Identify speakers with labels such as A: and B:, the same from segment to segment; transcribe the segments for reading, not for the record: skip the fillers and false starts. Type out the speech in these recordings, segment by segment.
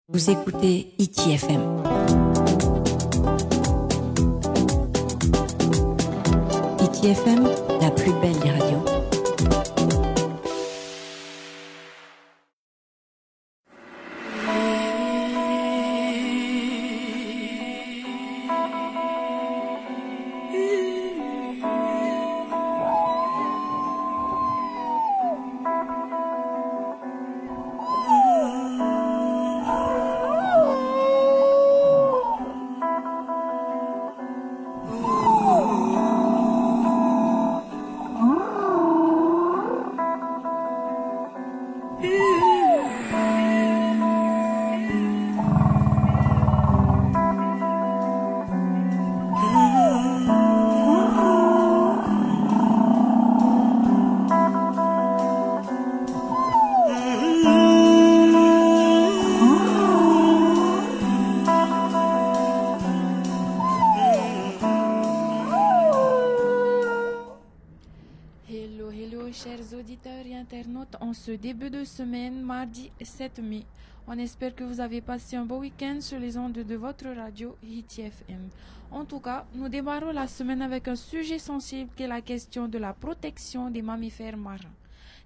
A: Vous écoutez ITFM. ITFM, la plus belle des radios.
B: En ce début de semaine, mardi 7 mai. On espère que vous avez passé un beau week-end sur les ondes de votre radio ITFM. En tout cas, nous démarrons la semaine avec un sujet sensible qui est la question de la protection des mammifères marins.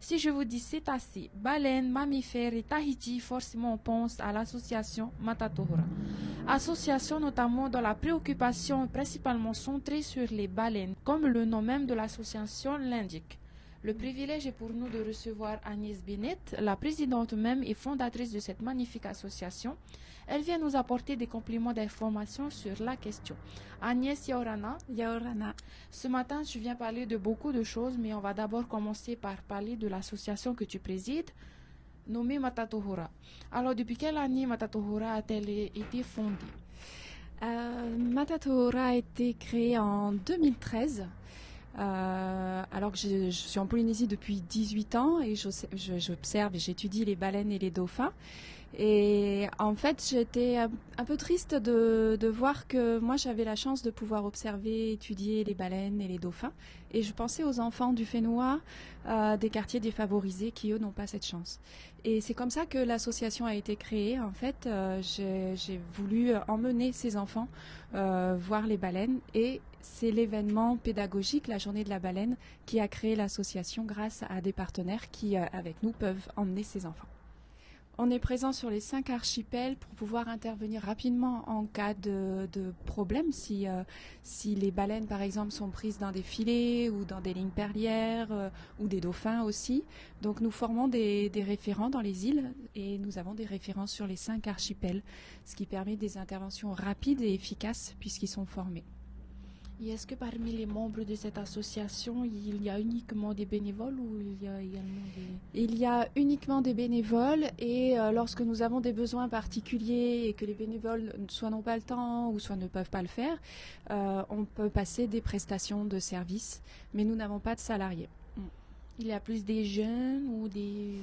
B: Si je vous dis cétacés, baleines, mammifères et Tahiti, forcément on pense à l'association Matatohora. Association notamment dont la préoccupation est principalement centrée sur les baleines, comme le nom même de l'association l'indique. Le privilège est pour nous de recevoir Agnès Bennett, la présidente même et fondatrice de cette magnifique association. Elle vient nous apporter des compléments d'information sur la question. Agnès Yaorana.
C: Yaorana.
B: Ce matin, tu viens parler de beaucoup de choses, mais on va d'abord commencer par parler de l'association que tu présides, nommée Matatohora. Alors, depuis quelle année Matatohora a-t-elle été fondée?
C: Matatohora a été créée en 2013. Alors que je suis en Polynésie depuis 18 ans et j'observe et j'étudie les baleines et les dauphins. Et en fait, j'étais un peu triste de voir que moi, j'avais la chance de pouvoir observer, étudier les baleines et les dauphins. Et je pensais aux enfants du Fénois, des quartiers défavorisés qui, eux, n'ont pas cette chance. Et c'est comme ça que l'association a été créée. En fait, j'ai voulu emmener ces enfants voir les baleines. Et c'est l'événement pédagogique, la journée de la baleine, qui a créé l'association grâce à des partenaires qui, avec nous, peuvent emmener ces enfants. On est présent sur les 5 archipels pour pouvoir intervenir rapidement en cas de problème. Si les baleines, par exemple, sont prises dans des filets ou dans des lignes perlières ou des dauphins aussi. Donc nous formons des référents dans les îles et nous avons des référents sur les 5 archipels, ce qui permet des interventions rapides et efficaces puisqu'ils sont formés.
B: Et est-ce que parmi les membres de cette association, il y a uniquement des bénévoles ou il y a également des...
C: Il y a uniquement des bénévoles et lorsque nous avons des besoins particuliers et que les bénévoles soit n'ont pas le temps ou soit ne peuvent pas le faire, on peut passer des prestations de services, mais nous n'avons pas de salariés.
B: Il y a plus des jeunes ou des...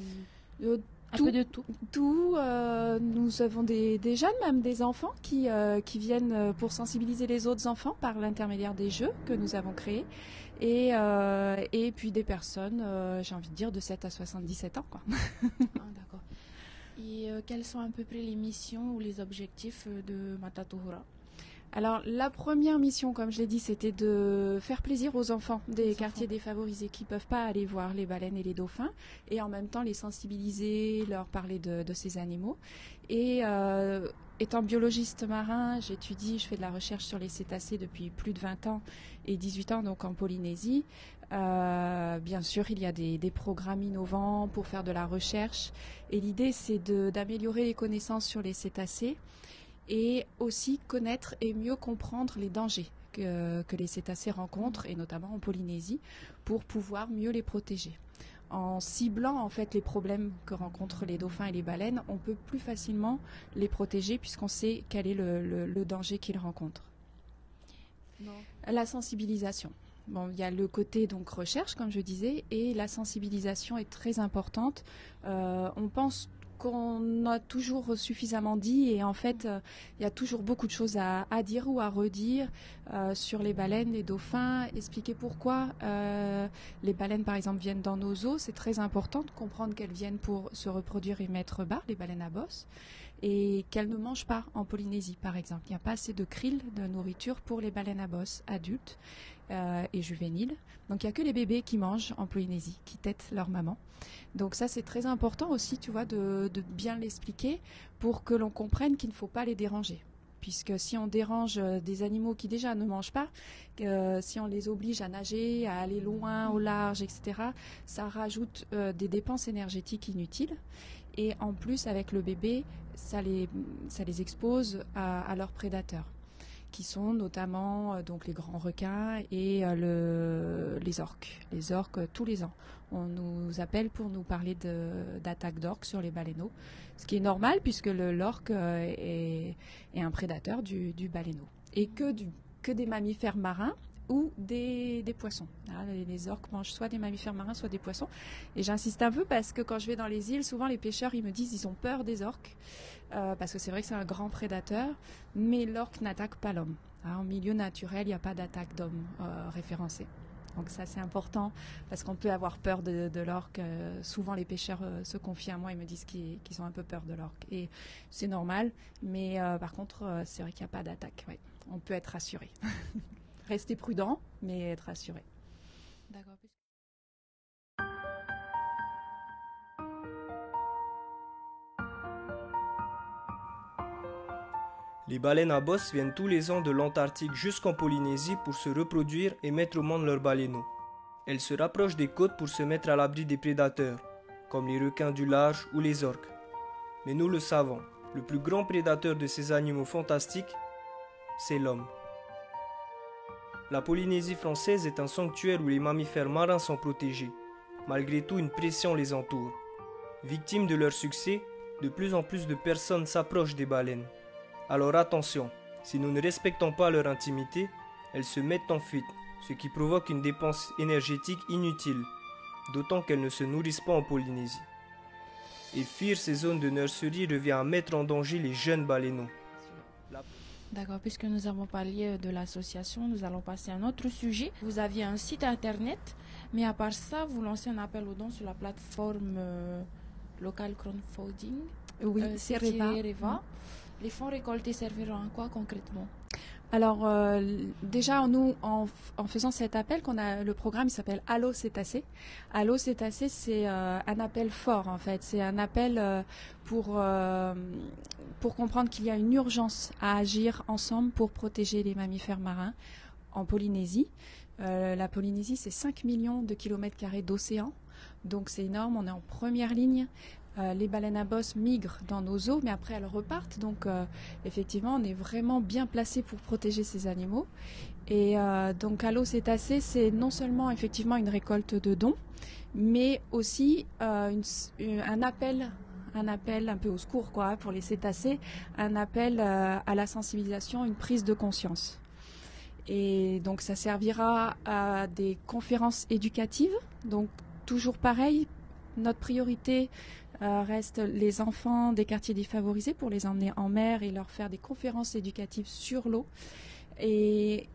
C: Un peu de tout. Nous avons des jeunes, même des enfants qui viennent pour sensibiliser les autres enfants par l'intermédiaire des jeux que nous avons créés. Et puis des personnes, j'ai envie de dire, de 7 à 77 ans. Quoi.
B: D'accord. Et quelles sont à peu près les missions ou les objectifs de Matatohora?
C: Alors la première mission, comme je l'ai dit, c'était de faire plaisir aux enfants des quartiers défavorisés qui ne peuvent pas aller voir les baleines et les dauphins et en même temps les sensibiliser, leur parler de ces animaux. Et étant biologiste marin, je fais de la recherche sur les cétacés depuis plus de 20 ans et 18 ans donc en Polynésie. Bien sûr, il y a des programmes innovants pour faire de la recherche et l'idée c'est d'améliorer les connaissances sur les cétacés et aussi connaître et mieux comprendre les dangers que les cétacés rencontrent, et notamment en Polynésie, pour pouvoir mieux les protéger. En ciblant en fait les problèmes que rencontrent les dauphins et les baleines, on peut plus facilement les protéger puisqu'on sait quel est le danger qu'ils rencontrent. Non. La sensibilisation. Bon, il y a le côté donc recherche, comme je disais, et la sensibilisation est très importante. On pense qu'on a toujours suffisamment dit et en fait il y a toujours beaucoup de choses à dire ou à redire sur les baleines, les dauphins, expliquer pourquoi les baleines par exemple viennent dans nos eaux. C'est très important de comprendre qu'elles viennent pour se reproduire et mettre bas, les baleines à bosse. et qu'elles ne mangent pas en Polynésie, par exemple. Il n'y a pas assez de krill, de nourriture pour les baleines à bosse adultes et juvéniles. Donc il n'y a que les bébés qui mangent en Polynésie, qui têtent leur maman. Donc ça c'est très important aussi, tu vois, de bien l'expliquer pour que l'on comprenne qu'il ne faut pas les déranger. Puisque si on dérange des animaux qui déjà ne mangent pas, si on les oblige à nager, à aller loin, au large, etc., ça rajoute des dépenses énergétiques inutiles. Et en plus, avec le bébé, ça les expose à leurs prédateurs, qui sont notamment donc les grands requins et les orques. Les orques, tous les ans, on nous appelle pour nous parler d'attaques d'orques sur les baleineaux, ce qui est normal puisque l'orque est un prédateur du baleineau. Et que des mammifères marins ou des poissons. Les orques mangent soit des mammifères marins, soit des poissons. Et j'insiste un peu parce que quand je vais dans les îles, souvent les pêcheurs ils me disent qu'ils ont peur des orques, parce que c'est vrai que c'est un grand prédateur, mais l'orque n'attaque pas l'homme. En milieu naturel, il n'y a pas d'attaque d'homme référencée. Donc ça c'est important parce qu'on peut avoir peur de l'orque. Souvent les pêcheurs se confient à moi et me disent qu'ils ont un peu peur de l'orque. Et c'est normal, mais par contre c'est vrai qu'il n'y a pas d'attaque. Ouais. On peut être rassuré. Rester prudent, mais être rassuré.
B: D'accord.
D: Les baleines à bosse viennent tous les ans de l'Antarctique jusqu'en Polynésie pour se reproduire et mettre au monde leurs baleineaux. Elles se rapprochent des côtes pour se mettre à l'abri des prédateurs, comme les requins du large ou les orques. Mais nous le savons, le plus grand prédateur de ces animaux fantastiques, c'est l'homme. La Polynésie française est un sanctuaire où les mammifères marins sont protégés. Malgré tout, une pression les entoure. Victimes de leur succès, de plus en plus de personnes s'approchent des baleines. Alors attention, si nous ne respectons pas leur intimité, elles se mettent en fuite, ce qui provoque une dépense énergétique inutile, d'autant qu'elles ne se nourrissent pas en Polynésie. Et fuir ces zones de nurserie revient à mettre en danger les jeunes baleineaux.
B: D'accord, puisque nous avons parlé de l'association, nous allons passer à un autre sujet. Vous aviez un site internet, mais à part ça, vous lancez un appel aux dons sur la plateforme local crowdfunding.
C: Oui, c'est Reva.
B: Les fonds récoltés serviront à quoi concrètement?
C: Alors déjà nous en faisant cet appel le programme il s'appelle Allô Cétacés. Allô Cétacés c'est un appel fort en fait, c'est un appel pour comprendre qu'il y a une urgence à agir ensemble pour protéger les mammifères marins en Polynésie. La Polynésie c'est 5 millions de kilomètres carrés d'océan, donc c'est énorme, on est en première ligne. Les baleines à bosse migrent dans nos eaux, mais après elles repartent. Donc effectivement, on est vraiment bien placé pour protéger ces animaux. Et donc Allô Cétacés, c'est non seulement effectivement une récolte de dons, mais aussi un appel un peu au secours quoi, pour les cétacés, un appel à la sensibilisation, une prise de conscience. Et donc ça servira à des conférences éducatives. Donc toujours pareil, notre priorité reste les enfants des quartiers défavorisés pour les emmener en mer et leur faire des conférences éducatives sur l'eau. Et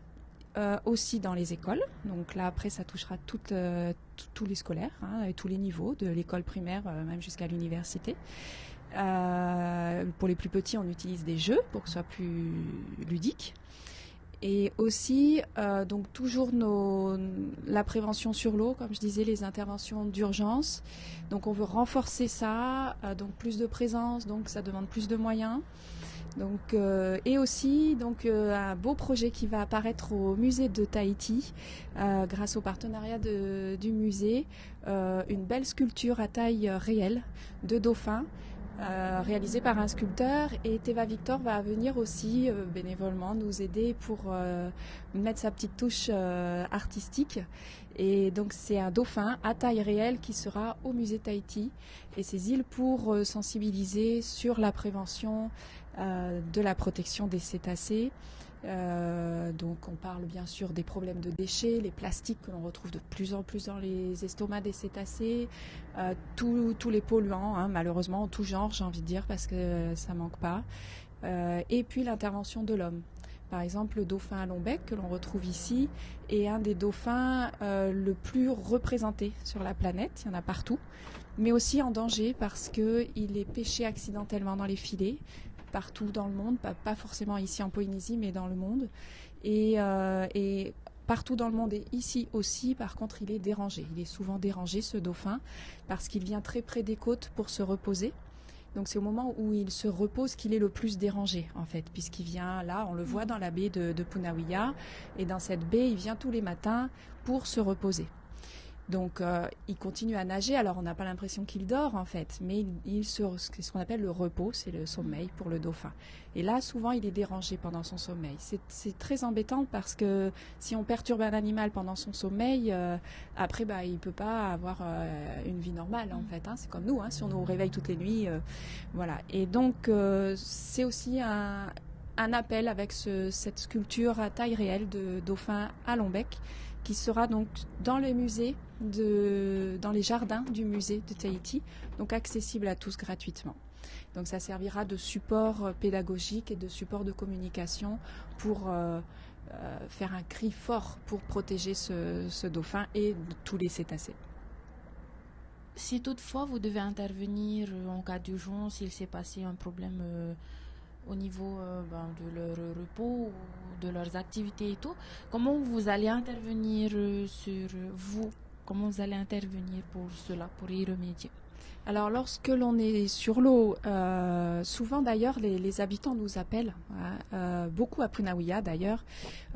C: aussi dans les écoles. Donc là, après, ça touchera tous les scolaires, et tous les niveaux, de l'école primaire même jusqu'à l'université. Pour les plus petits, on utilise des jeux pour que ce soit plus ludique. Et aussi, donc toujours la prévention sur l'eau, comme je disais, les interventions d'urgence. Donc on veut renforcer ça, donc plus de présence, donc ça demande plus de moyens. Donc, et aussi donc, un beau projet qui va apparaître au musée de Tahiti grâce au partenariat du musée, une belle sculpture à taille réelle de dauphins. Réalisé par un sculpteur, et Teva Victor va venir aussi bénévolement nous aider pour mettre sa petite touche artistique. Et donc c'est un dauphin à taille réelle qui sera au musée Tahiti et ses îles pour sensibiliser sur la prévention de la protection des cétacés. Donc on parle bien sûr des problèmes de déchets, les plastiques que l'on retrouve de plus en plus dans les estomacs des cétacés, tous les polluants, malheureusement en tout genre j'ai envie de dire parce que ça manque pas, et puis l'intervention de l'homme. Par exemple, le dauphin à long bec que l'on retrouve ici est un des dauphins le plus représenté sur la planète. Il y en a partout, mais aussi en danger parce qu'il est pêché accidentellement dans les filets partout dans le monde, pas forcément ici en Polynésie, mais dans le monde. Et partout dans le monde et ici aussi, par contre, il est dérangé. Il est souvent dérangé, ce dauphin, parce qu'il vient très près des côtes pour se reposer. Donc c'est au moment où il se repose qu'il est le plus dérangé, en fait, puisqu'il vient là, on le voit dans la baie de Punawiya, et dans cette baie, il vient tous les matins pour se reposer. Donc il continue à nager, alors on n'a pas l'impression qu'il dort en fait, mais c'est ce qu'on appelle le repos, c'est le sommeil pour le dauphin. Et là souvent il est dérangé pendant son sommeil. C'est très embêtant parce que si on perturbe un animal pendant son sommeil, après il ne peut pas avoir une vie normale en fait. C'est comme nous, si on nous réveille toutes les nuits. Voilà. Et donc c'est aussi un appel avec cette sculpture à taille réelle de dauphin à long bec, qui sera donc dans les musées, dans les jardins du musée de Tahiti, donc accessible à tous gratuitement. Donc ça servira de support pédagogique et de support de communication pour faire un cri fort pour protéger ce dauphin et tous les cétacés.
B: Si toutefois vous devez intervenir en cas d'urgence, s'il s'est passé un problème au niveau de leur repos, de leurs activités et tout, comment vous allez intervenir comment vous allez intervenir pour cela, pour y remédier?
C: Alors lorsque l'on est sur l'eau, souvent d'ailleurs les habitants nous appellent, beaucoup à Punawiya d'ailleurs,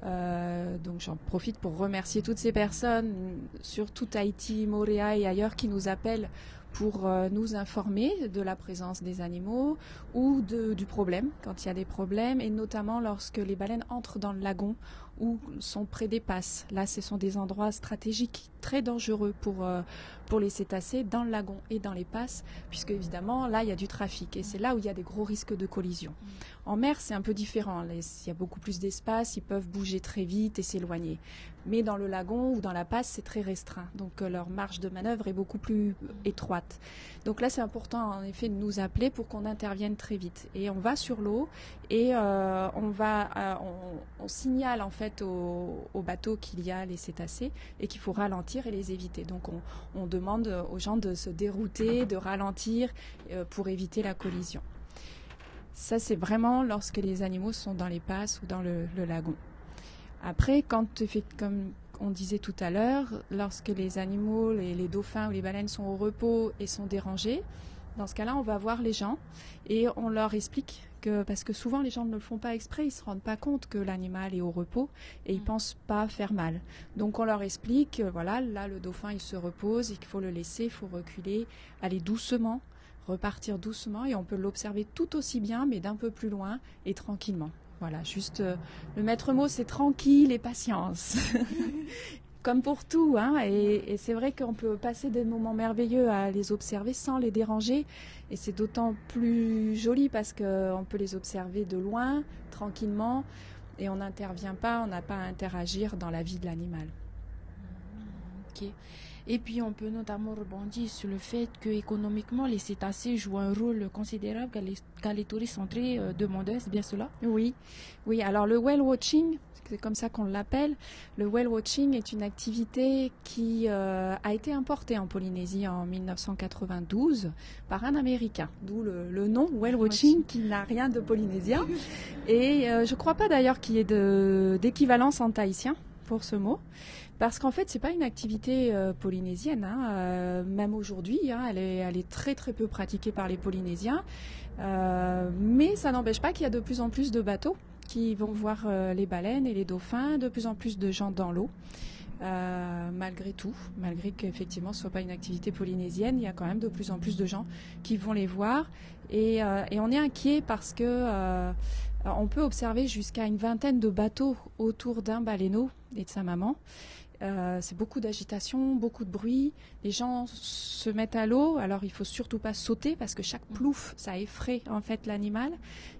C: donc j'en profite pour remercier toutes ces personnes, surtout Tahiti, Moorea et ailleurs, qui nous appellent pour nous informer de la présence des animaux ou du problème, quand il y a des problèmes, et notamment lorsque les baleines entrent dans le lagon ou sont près des passes. Là, ce sont des endroits stratégiques très dangereux pour les cétacés, dans le lagon et dans les passes, puisque évidemment, là, il y a du trafic et c'est là où il y a des gros risques de collision. En mer, c'est un peu différent. Il y a beaucoup plus d'espace, ils peuvent bouger très vite et s'éloigner. Mais dans le lagon ou dans la passe, c'est très restreint. Donc leur marge de manœuvre est beaucoup plus étroite. Donc là, c'est important en effet de nous appeler pour qu'on intervienne très vite. Et on va sur l'eau et on signale en fait au bateau qu'il y a les cétacés et qu'il faut ralentir et les éviter. Donc on demande aux gens de se dérouter, de ralentir pour éviter la collision. Ça, c'est vraiment lorsque les animaux sont dans les passes ou dans le lagon. Après, comme on disait tout à l'heure, lorsque les animaux, les dauphins ou les baleines sont au repos et sont dérangés, dans ce cas-là, on va voir les gens et on leur explique parce que souvent les gens ne le font pas exprès, ils ne se rendent pas compte que l'animal est au repos et ils ne pensent pas faire mal. Donc on leur explique, voilà, là le dauphin il se repose et qu'il faut le laisser, il faut reculer, aller doucement, repartir doucement et on peut l'observer tout aussi bien mais d'un peu plus loin et tranquillement. Voilà, juste le maître mot c'est tranquille et patience. Comme pour tout, et c'est vrai qu'on peut passer des moments merveilleux à les observer sans les déranger et c'est d'autant plus joli parce qu'on peut les observer de loin, tranquillement et on n'intervient pas, on n'a pas à interagir dans la vie de l'animal.
B: Ok. Et puis on peut notamment rebondir sur le fait que économiquement les cétacés jouent un rôle considérable car les touristes sont très demandeurs, c'est bien cela?
C: Oui. Alors le whale watching, c'est comme ça qu'on l'appelle. Le whale watching est une activité qui a été importée en Polynésie en 1992 par un Américain, d'où le nom whale watching qui n'a rien de polynésien. Et je ne crois pas d'ailleurs qu'il y ait d'équivalence en tahitien pour ce mot. Parce qu'en fait, c'est pas une activité polynésienne. Même aujourd'hui, elle est très très peu pratiquée par les Polynésiens. Mais ça n'empêche pas qu'il y a de plus en plus de bateaux qui vont voir les baleines et les dauphins, de plus en plus de gens dans l'eau. Malgré tout, malgré qu'effectivement ce soit pas une activité polynésienne, il y a quand même de plus en plus de gens qui vont les voir. Et on est inquiet parce que on peut observer jusqu'à une vingtaine de bateaux autour d'un baleineau et de sa maman. C'est beaucoup d'agitation, beaucoup de bruit. Les gens se mettent à l'eau. Alors il faut surtout pas sauter parce que chaque plouf, ça effraie en fait l'animal.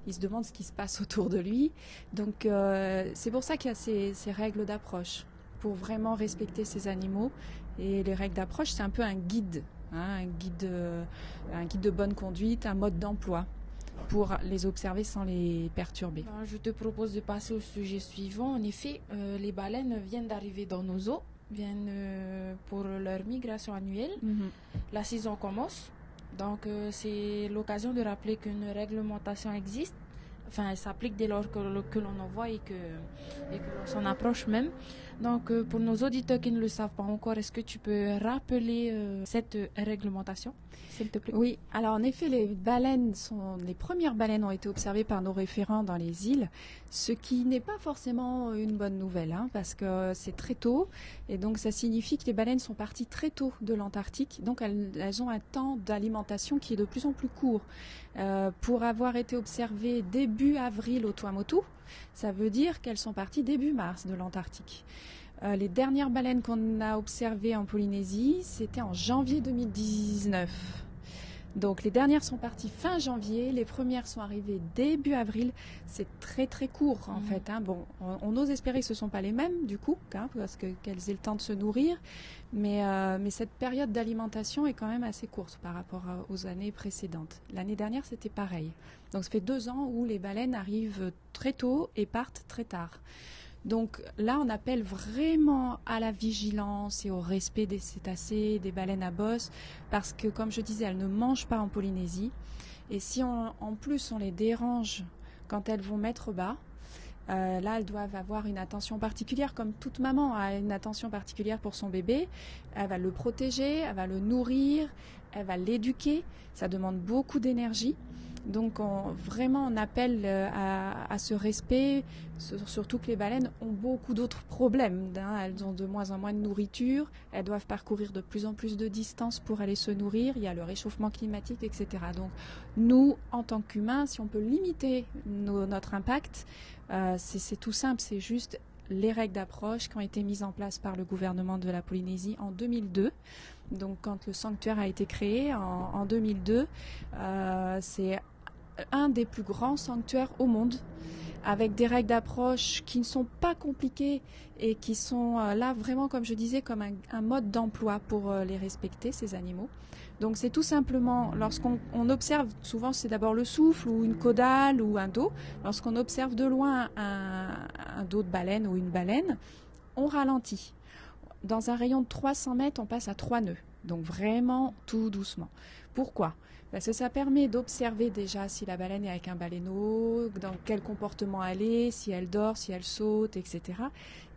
C: Il se demande ce qui se passe autour de lui. Donc c'est pour ça qu'il y a ces règles d'approche pour vraiment respecter ces animaux. Et les règles d'approche, c'est un peu un guide, un guide de bonne conduite, un mode d'emploi. pour les observer sans les perturber.
B: Je te propose de passer au sujet suivant. En effet, les baleines viennent d'arriver dans nos eaux, viennent pour leur migration annuelle. La saison commence, donc c'est l'occasion de rappeler qu'une réglementation existe. Enfin, elle s'applique dès lors que l'on en voit et que l'on s'en approche même. Donc, pour nos auditeurs qui ne le savent pas encore, est-ce que tu peux rappeler cette réglementation, s'il te plaît?
C: Oui, alors en effet, les premières baleines ont été observées par nos référents dans les îles, ce qui n'est pas forcément une bonne nouvelle, parce que c'est très tôt, et donc ça signifie que les baleines sont parties très tôt de l'Antarctique, donc elles ont un temps d'alimentation qui est de plus en plus court. Pour avoir été observées début avril au Tuamotu, ça veut dire qu'elles sont parties début mars de l'Antarctique. Les dernières baleines qu'on a observées en Polynésie, c'était en janvier 2019. Donc les dernières sont parties fin janvier, les premières sont arrivées début avril. C'est très très court en fait. Bon, on ose espérer que ce ne sont pas les mêmes du coup, parce qu'elles aient le temps de se nourrir. Mais cette période d'alimentation est quand même assez courte par rapport aux années précédentes. L'année dernière, c'était pareil. Donc ça fait 2 ans où les baleines arrivent très tôt et partent très tard. Donc là, on appelle vraiment à la vigilance et au respect des cétacés, des baleines à bosse, parce que, comme je disais, elles ne mangent pas en Polynésie. Et si en plus on les dérange quand elles vont mettre bas, là, elles doivent avoir une attention particulière, comme toute maman a une attention particulière pour son bébé. Elle va le protéger, elle va le nourrir, elle va l'éduquer. Ça demande beaucoup d'énergie. Donc on appelle à ce respect, surtout que les baleines ont beaucoup d'autres problèmes. Elles ont de moins en moins de nourriture, elles doivent parcourir de plus en plus de distance pour aller se nourrir, il y a le réchauffement climatique, etc. Donc nous, en tant qu'humains, si on peut limiter notre impact, c'est tout simple, c'est juste les règles d'approche qui ont été mises en place par le gouvernement de la Polynésie en 2002. Donc quand le sanctuaire a été créé en 2002, c'est un des plus grands sanctuaires au monde, avec des règles d'approche qui ne sont pas compliquées et qui sont là vraiment, comme je disais, comme un mode d'emploi pour les respecter, ces animaux. Donc c'est tout simplement, lorsqu'on observe, souvent c'est d'abord le souffle ou une caudale ou un dos. Lorsqu'on observe de loin un dos de baleine ou une baleine, on ralentit. Dans un rayon de 300 mètres, on passe à 3 nœuds. Donc vraiment tout doucement. Pourquoi ? Parce que ça permet d'observer déjà si la baleine est avec un baleineau, dans quel comportement elle est, si elle dort, si elle saute, etc.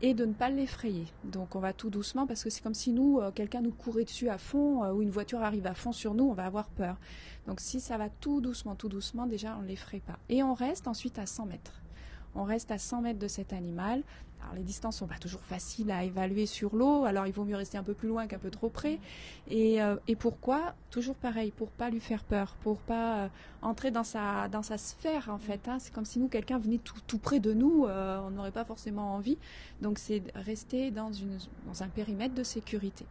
C: Et de ne pas l'effrayer. Donc on va tout doucement, parce que c'est comme si quelqu'un nous courait dessus à fond, ou une voiture arrive à fond sur nous, on va avoir peur. Donc si ça va tout doucement, déjà on ne l'effraie pas. Et on reste ensuite à 100 mètres. On reste à 100 mètres de cet animal. Alors les distances sont pas toujours faciles à évaluer sur l'eau, alors il vaut mieux rester un peu plus loin qu'un peu trop près. Et pourquoi ? Toujours pareil, pour pas lui faire peur, pour pas entrer dans sa sphère en fait. C'est comme si quelqu'un venait tout près de nous, on n'aurait pas forcément envie. Donc c'est rester dans un périmètre de sécurité.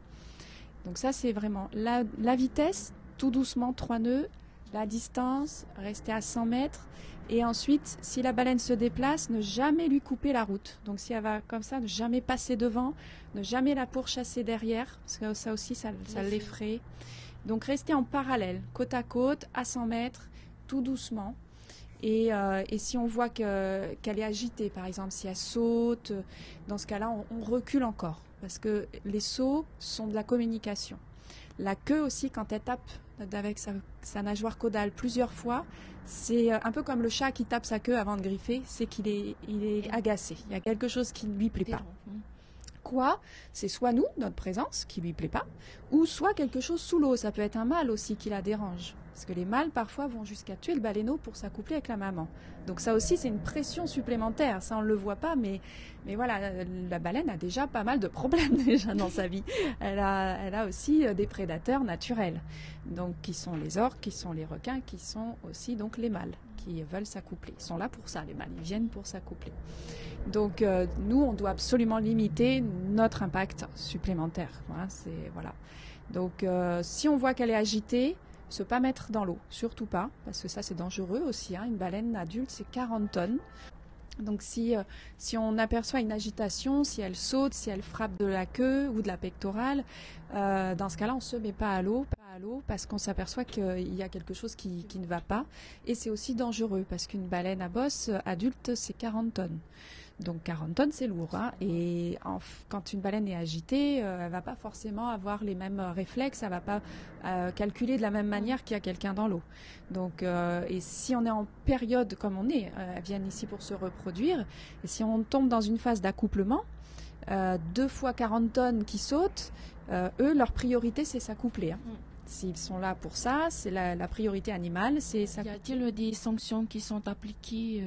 C: Donc ça c'est vraiment la vitesse, tout doucement, 3 nœuds, la distance, rester à 100 mètres. Et ensuite, si la baleine se déplace, ne jamais lui couper la route. Donc si elle va comme ça, ne jamais passer devant, ne jamais la pourchasser derrière, parce que ça aussi, ça l'effraie. Donc rester en parallèle, côte à côte, à 100 mètres, tout doucement. Et si on voit qu'elle est agitée, par exemple, si elle saute, dans ce cas-là, on recule encore. Parce que les sauts sont de la communication. La queue aussi, quand elle tape avec sa nageoire caudale plusieurs fois, c'est un peu comme le chat qui tape sa queue avant de griffer, c'est qu'il est agacé. Il y a quelque chose qui ne lui plaît pas. Quoi ? C'est soit nous, notre présence, qui ne lui plaît pas, ou soit quelque chose sous l'eau. Ça peut être un mâle aussi qui la dérange. Parce que les mâles, parfois, vont jusqu'à tuer le baleineau pour s'accoupler avec la maman. Donc ça aussi, c'est une pression supplémentaire. Ça, on ne le voit pas, mais voilà, la baleine a déjà pas mal de problèmes déjà dans sa vie. Elle a aussi des prédateurs naturels, donc qui sont les orques, qui sont les requins, qui sont aussi donc les mâles qui veulent s'accoupler. Ils sont là pour ça, les mâles. Ils viennent pour s'accoupler. Donc nous, on doit absolument limiter notre impact supplémentaire. Voilà. Donc si on voit qu'elle est agitée, se pas mettre dans l'eau, surtout pas, parce que ça c'est dangereux aussi. Une baleine adulte, c'est 40 tonnes. Donc si on aperçoit une agitation, si elle saute, si elle frappe de la queue ou de la pectorale, dans ce cas-là, on ne se met pas à l'eau. à l'eau parce qu'on s'aperçoit qu'il y a quelque chose qui ne va pas. Et c'est aussi dangereux parce qu'une baleine à bosse adulte, c'est 40 tonnes. Donc 40 tonnes, c'est lourd. Hein. Et quand une baleine est agitée, elle va pas forcément avoir les mêmes réflexes, elle va pas calculer de la même manière qu'il y a quelqu'un dans l'eau. Donc, et si on est en période comme on est, elles viennent ici pour se reproduire, et si on tombe dans une phase d'accouplement, 2 fois 40 tonnes qui sautent, eux, leur priorité, c'est s'accoupler. Hein. S'ils sont là pour ça, c'est la priorité animale. C'est ça.
B: Y a-t-il des sanctions qui sont appliquées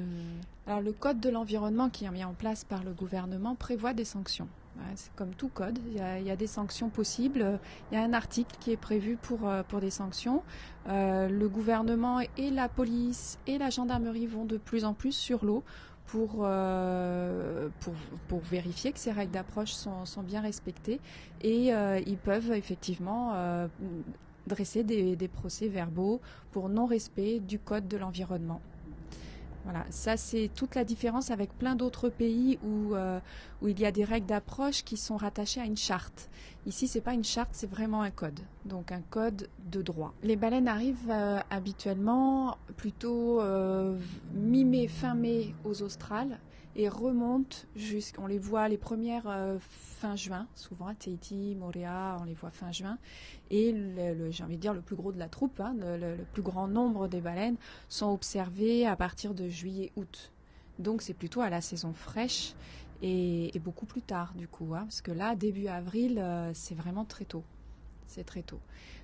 C: Alors, le code de l'environnement qui est mis en place par le gouvernement prévoit des sanctions. C'est comme tout code, il y a des sanctions possibles. Il y a un article qui est prévu pour des sanctions. Le gouvernement et la police et la gendarmerie vont de plus en plus sur l'eau pour vérifier que ces règles d'approche sont bien respectées. Et ils peuvent effectivement dresser des procès-verbaux pour non-respect du code de l'environnement. Voilà, ça c'est toute la différence avec plein d'autres pays où il y a des règles d'approche qui sont rattachées à une charte. Ici, c'est pas une charte, c'est vraiment un code, donc un code de droit. Les baleines arrivent habituellement plutôt mi-mai, fin mai aux Australes et remontent on les voit les premières fin juin, souvent à Tahiti, Moorea, on les voit fin juin. Et j'ai envie de dire le plus gros de la troupe, hein, le plus grand nombre des baleines sont observés à partir de juillet-août. Donc c'est plutôt à la saison fraîche et beaucoup plus tard du coup, hein, parce que là, début avril, c'est vraiment très tôt. C'est très tôt.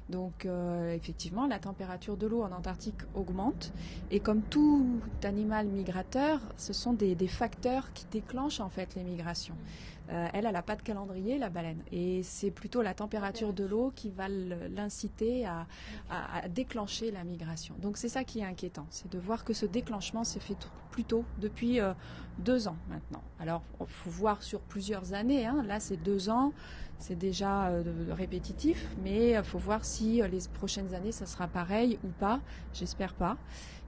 C: Donc effectivement, la température de l'eau en Antarctique augmente et comme tout animal migrateur, ce sont des facteurs qui déclenchent en fait les migrations. Elle n'a pas de calendrier, la baleine, et c'est plutôt la température de l'eau qui va l'inciter à déclencher la migration. Donc c'est ça qui est inquiétant, c'est de voir que ce déclenchement s'est fait plus tôt, depuis 2 ans maintenant. Alors il faut voir sur plusieurs années, hein. Là c'est 2 ans, c'est déjà répétitif, mais il faut voir si les prochaines années ça sera pareil ou pas, j'espère pas.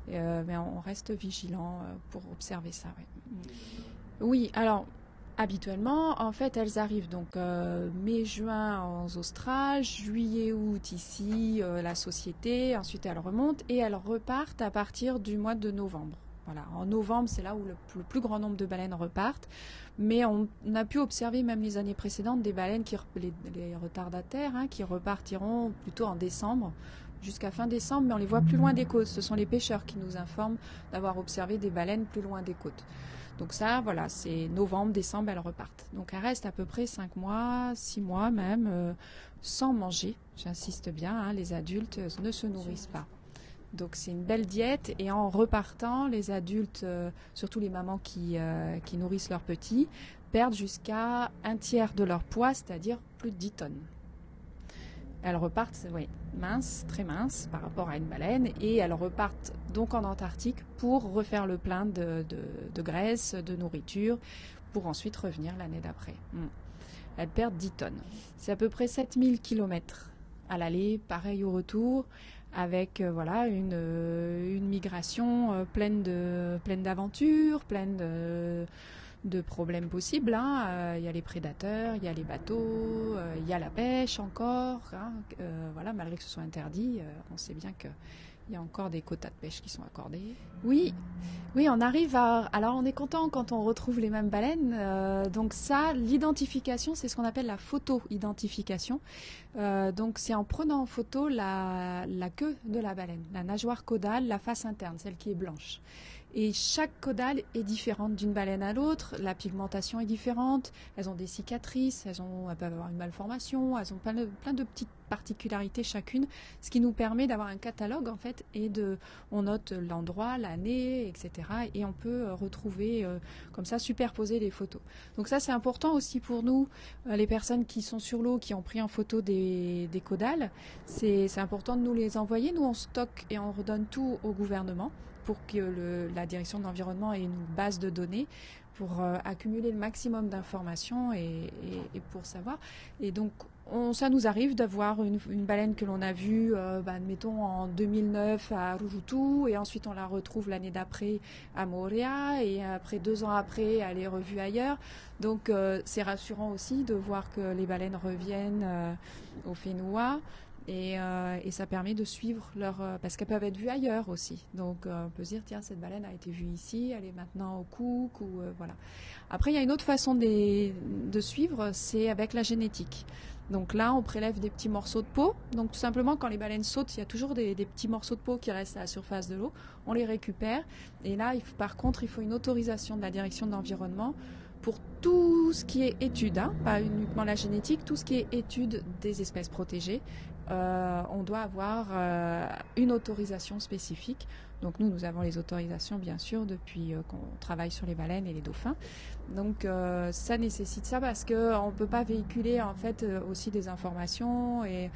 C: Mais on reste vigilant pour observer ça. Oui, alors habituellement, en fait, elles arrivent donc mai-juin aux Australes, juillet-août ici, la société, ensuite elles remontent et elles repartent à partir du mois de novembre. Voilà. En novembre, c'est là où le plus grand nombre de baleines repartent, mais on a pu observer même les années précédentes des baleines, les retardataires, hein, qui repartiront plutôt en décembre, jusqu'à fin décembre, mais on les voit plus loin des côtes. Ce sont les pêcheurs qui nous informent d'avoir observé des baleines plus loin des côtes. Donc ça, voilà, c'est novembre, décembre, elles repartent. Donc elles restent à peu près 5 mois, 6 mois même, sans manger. J'insiste bien, hein, les adultes ne se nourrissent pas. Donc c'est une belle diète et en repartant, les adultes, surtout les mamans qui nourrissent leurs petits, perdent jusqu'à 1/3 de leur poids, c'est-à-dire plus de 10 tonnes. Elles repartent, oui, minces, très minces par rapport à une baleine, et elles repartent donc en Antarctique pour refaire le plein de graisse, de nourriture, pour ensuite revenir l'année d'après. Elles perdent 10 tonnes. C'est à peu près 7000 km à l'aller, pareil au retour, avec voilà une migration pleine d'aventures, pleine de problèmes possibles. Hein. Il y a les prédateurs, il y a les bateaux, il y a la pêche encore. Hein. Voilà, malgré que ce soit interdit, on sait bien qu'il y a encore des quotas de pêche qui sont accordés. Oui, on arrive à... Alors on est content quand on retrouve les mêmes baleines. Donc ça, l'identification, c'est ce qu'on appelle la photo-identification. Donc c'est en prenant en photo la queue de la baleine, la nageoire caudale, la face interne, celle qui est blanche. Et chaque caudale est différente d'une baleine à l'autre, la pigmentation est différente, elles ont des cicatrices, elles peuvent avoir une malformation, elles ont plein de petites particularités chacune, ce qui nous permet d'avoir un catalogue en fait, et on note l'endroit, l'année, etc. Et on peut retrouver comme ça, superposer les photos. Donc ça c'est important aussi pour nous, les personnes qui sont sur l'eau, qui ont pris en photo des caudales, c'est important de nous les envoyer. Nous on stocke et on redonne tout au gouvernement, pour que la direction de l'environnement ait une base de données pour accumuler le maximum d'informations et pour savoir. Et donc, ça nous arrive d'avoir une baleine que l'on a vue, admettons, en 2009 à Rurutu, et ensuite on la retrouve l'année d'après à Moorea, et après 2 ans après, elle est revue ailleurs. Donc, c'est rassurant aussi de voir que les baleines reviennent au Whenua. Et ça permet de suivre parce qu'elles peuvent être vues ailleurs aussi. Donc on peut se dire, tiens, cette baleine a été vue ici, elle est maintenant au Cook, ou voilà. Après, il y a une autre façon de suivre, c'est avec la génétique. Donc là, on prélève des petits morceaux de peau. Donc tout simplement, quand les baleines sautent, il y a toujours des petits morceaux de peau qui restent à la surface de l'eau. On les récupère. Et là, par contre, il faut une autorisation de la direction de l'environnement pour tout ce qui est étude, pas uniquement la génétique, tout ce qui est étude des espèces protégées. On doit avoir une autorisation spécifique. Donc nous avons les autorisations bien sûr depuis qu'on travaille sur les baleines et les dauphins. Donc ça nécessite ça parce qu'on ne peut pas véhiculer en fait aussi des informations et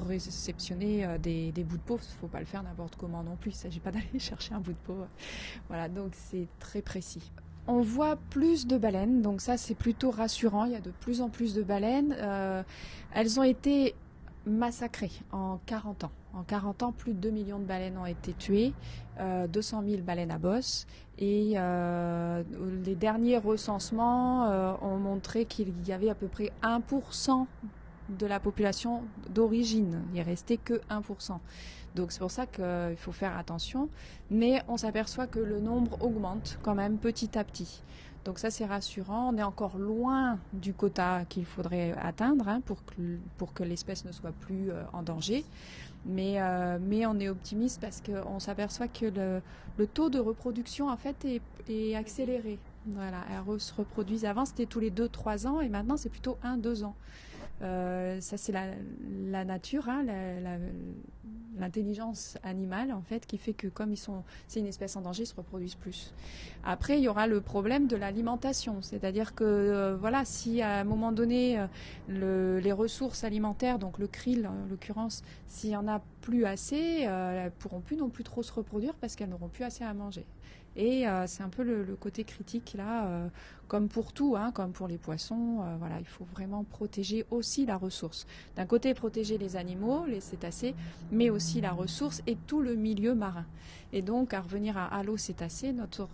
C: réceptionner des bouts de peau. Il ne faut pas le faire n'importe comment non plus. Il ne s'agit pas d'aller chercher un bout de peau. Voilà, donc c'est très précis. On voit plus de baleines, donc ça c'est plutôt rassurant. Il y a de plus en plus de baleines. Elles ont été massacrées en 40 ans. En 40 ans, plus de 2 millions de baleines ont été tuées, 200 000 baleines à bosse. Et les derniers recensements ont montré qu'il y avait à peu près 1% de la population d'origine. Il ne restait que 1%. Donc c'est pour ça qu'il faut faire attention. Mais on s'aperçoit que le nombre augmente quand même petit à petit. Donc ça c'est rassurant. On est encore loin du quota qu'il faudrait atteindre pour que l'espèce ne soit plus en danger. Mais on est optimiste parce qu'on s'aperçoit que le taux de reproduction en fait est accéléré. Voilà, elles se reproduisent. Avant c'était tous les 2-3 ans et maintenant c'est plutôt 1-2 ans. Ça c'est la nature, l'intelligence animale en fait qui fait que comme c'est une espèce en danger, ils se reproduisent plus. Après il y aura le problème de l'alimentation, c'est-à-dire que voilà, si à un moment donné les ressources alimentaires, donc le krill en l'occurrence, s'il y en a plus assez, elles pourront plus non plus trop se reproduire parce qu'elles n'auront plus assez à manger. Et c'est un peu le côté critique là, comme pour tout, comme pour les poissons. Voilà, il faut vraiment protéger aussi la ressource. D'un côté, protéger les animaux, les cétacés, mais aussi la ressource et tout le milieu marin. Et donc, à revenir à Allo Cétacés, notre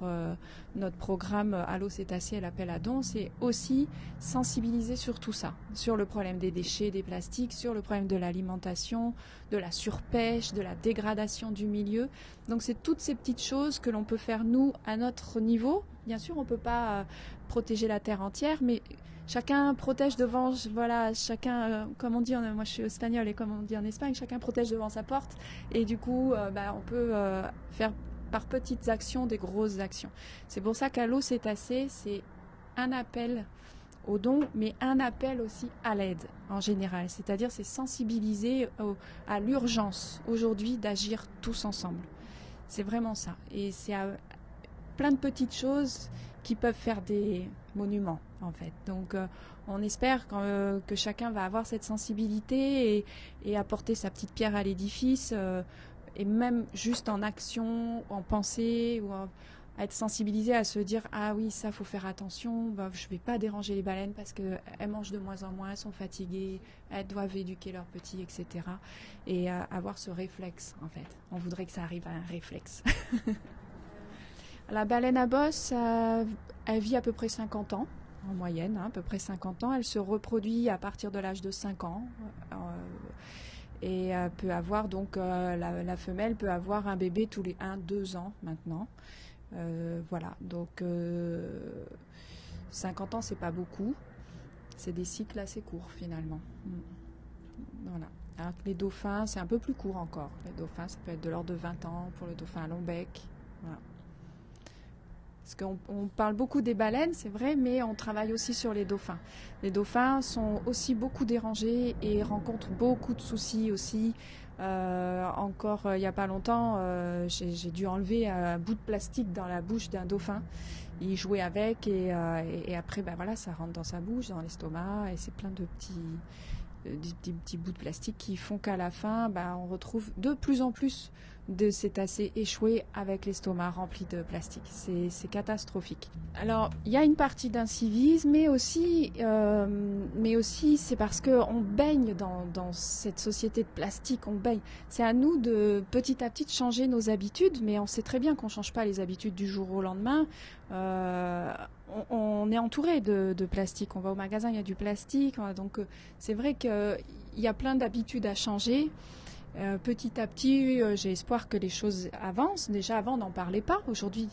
C: programme Allo Cétacés, l'appel à dons, c'est aussi sensibiliser sur tout ça, sur le problème des déchets, des plastiques, sur le problème de l'alimentation, de la surpêche, de la dégradation du milieu. Donc, c'est toutes ces petites choses que l'on peut faire, nous, à notre niveau. Bien sûr, on ne peut pas protéger la terre entière, mais chacun protège devant, voilà, chacun, comme on dit, moi je suis espagnole et comme on dit en Espagne, chacun protège devant sa porte. Et du coup, on peut faire par petites actions des grosses actions. C'est pour ça qu'Allo Cétacés, c'est un appel au don, mais un appel aussi à l'aide en général. C'est-à-dire, c'est sensibiliser à l'urgence aujourd'hui d'agir tous ensemble. C'est vraiment ça. Et c'est plein de petites choses qui peuvent faire des monuments en fait. Donc on espère que chacun va avoir cette sensibilité et apporter sa petite pierre à l'édifice et même juste en action, en pensée ou à être sensibilisé à se dire ah oui, ça faut faire attention, je vais pas déranger les baleines parce qu'elles mangent de moins en moins, elles sont fatiguées, elles doivent éduquer leurs petits, etc. Et avoir ce réflexe en fait. On voudrait que ça arrive à un réflexe. La baleine à bosse, elle vit à peu près 50 ans, en moyenne, à peu près 50 ans. Elle se reproduit à partir de l'âge de 5 ans. Et peut avoir, donc, la femelle peut avoir un bébé tous les 1-2 ans maintenant. Voilà, donc 50 ans, c'est pas beaucoup. C'est des cycles assez courts, finalement. Voilà. Alors que les dauphins, c'est un peu plus court encore. Les dauphins, ça peut être de l'ordre de 20 ans pour le dauphin à long bec. Voilà. Parce qu'on parle beaucoup des baleines, c'est vrai, mais on travaille aussi sur les dauphins. Les dauphins sont aussi beaucoup dérangés et rencontrent beaucoup de soucis aussi. Encore il n'y a pas longtemps, j'ai dû enlever un bout de plastique dans la bouche d'un dauphin. Il jouait avec et après, voilà, ça rentre dans sa bouche, dans l'estomac, et c'est plein de petits bouts de plastique qui font qu'à la fin, on retrouve de plus en plus de cétacés échoués avec l'estomac rempli de plastique. C'est catastrophique. Alors, il y a une partie d'incivisme, mais aussi c'est parce qu'on baigne dans cette société de plastique, on baigne. C'est à nous de petit à petit de changer nos habitudes, mais on sait très bien qu'on ne change pas les habitudes du jour au lendemain. On est entouré de plastique. On va au magasin, il y a du plastique. Donc, c'est vrai qu'il y a plein d'habitudes à changer. Petit à petit, j'ai espoir que les choses avancent. Déjà, avant, on n'en parlait pas. Aujourd'hui,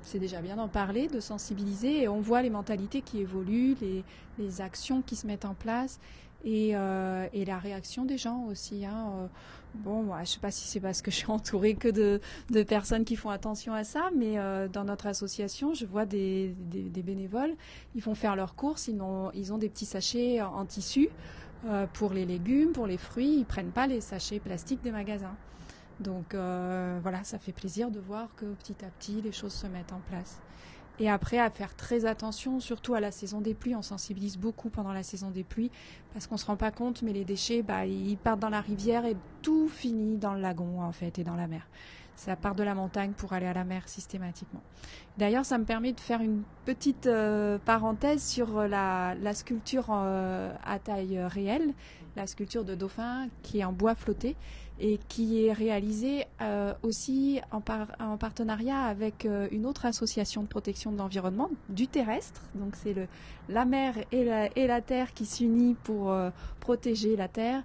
C: c'est déjà bien d'en parler, de sensibiliser. Et on voit les mentalités qui évoluent, les actions qui se mettent en place et la réaction des gens aussi. Moi, je ne sais pas si c'est parce que je suis entourée que de personnes qui font attention à ça, mais dans notre association, je vois des bénévoles. Ils vont faire leurs courses, ils ont des petits sachets en tissu. Pour les légumes, pour les fruits, ils ne prennent pas les sachets plastiques des magasins. Donc voilà, ça fait plaisir de voir que petit à petit, les choses se mettent en place. Et après, à faire très attention, surtout à la saison des pluies. On sensibilise beaucoup pendant la saison des pluies parce qu'on ne se rend pas compte, mais les déchets, ils partent dans la rivière et tout finit dans le lagon, en fait, et dans la mer. Ça part de la montagne pour aller à la mer systématiquement. D'ailleurs, ça me permet de faire une petite parenthèse sur la sculpture à taille réelle, la sculpture de dauphin qui est en bois flotté et qui est réalisée aussi en partenariat avec une autre association de protection de l'environnement, du terrestre. Donc c'est la mer et la terre qui s'unissent pour protéger la terre,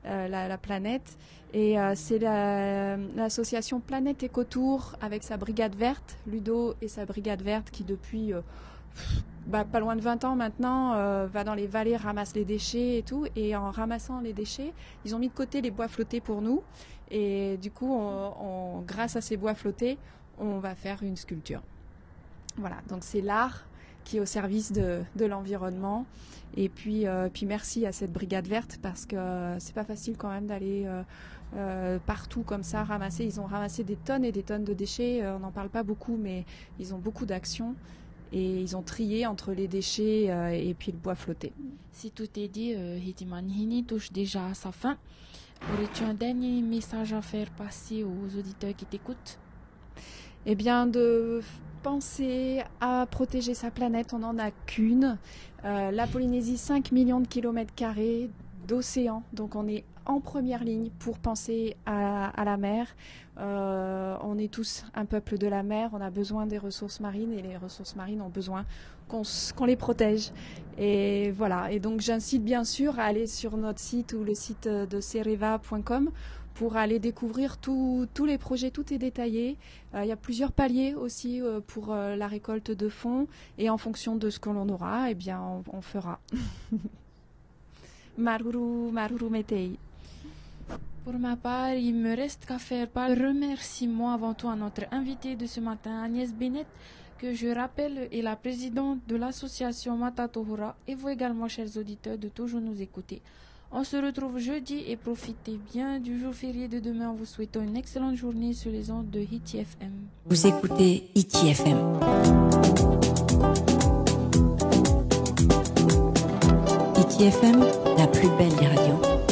C: la planète. Et c'est l'association Planète Écotour avec sa brigade verte, Ludo et sa brigade verte qui depuis pas loin de 20 ans maintenant va dans les vallées, ramasse les déchets et tout. Et en ramassant les déchets, ils ont mis de côté les bois flottés pour nous. Et du coup, grâce à ces bois flottés, on va faire une sculpture. Voilà, donc c'est l'art qui est au service de l'environnement. Et puis merci à cette brigade verte parce que c'est pas facile quand même d'aller partout comme ça ramasser. Ils ont ramassé des tonnes et des tonnes de déchets. On n'en parle pas beaucoup, mais ils ont beaucoup d'actions. Et ils ont trié entre les déchets et puis le bois flotté.
B: Si tout est dit, Hitimanhini touche déjà à sa fin. Aurais-tu un dernier message à faire passer aux auditeurs qui t'écoutent?
C: Eh bien, de penser à protéger sa planète, on n'en a qu'une. La Polynésie, 5 millions de kilomètres carrés d'océan, donc on est en première ligne pour penser à la mer. On est tous un peuple de la mer, on a besoin des ressources marines et les ressources marines ont besoin qu'on les protège. Et voilà, et donc j'incite bien sûr à aller sur notre site ou le site de cereva.com pour aller découvrir tous les projets, tout est détaillé. Il y a plusieurs paliers aussi pour la récolte de fonds et en fonction de ce que l'on aura, eh bien on fera. Maruru Metei.
B: Pour ma part, il me reste qu'à faire part de remerciements avant tout à notre invitée de ce matin, Agnès Bennett, que je rappelle est la présidente de l'association Matatohora, et vous également, chers auditeurs, de toujours nous écouter. On se retrouve jeudi et profitez bien du jour férié de demain en vous souhaitant une excellente journée sur les ondes de Hiti FM.
A: Vous écoutez Hiti FM. Hiti FM, la plus belle des radios.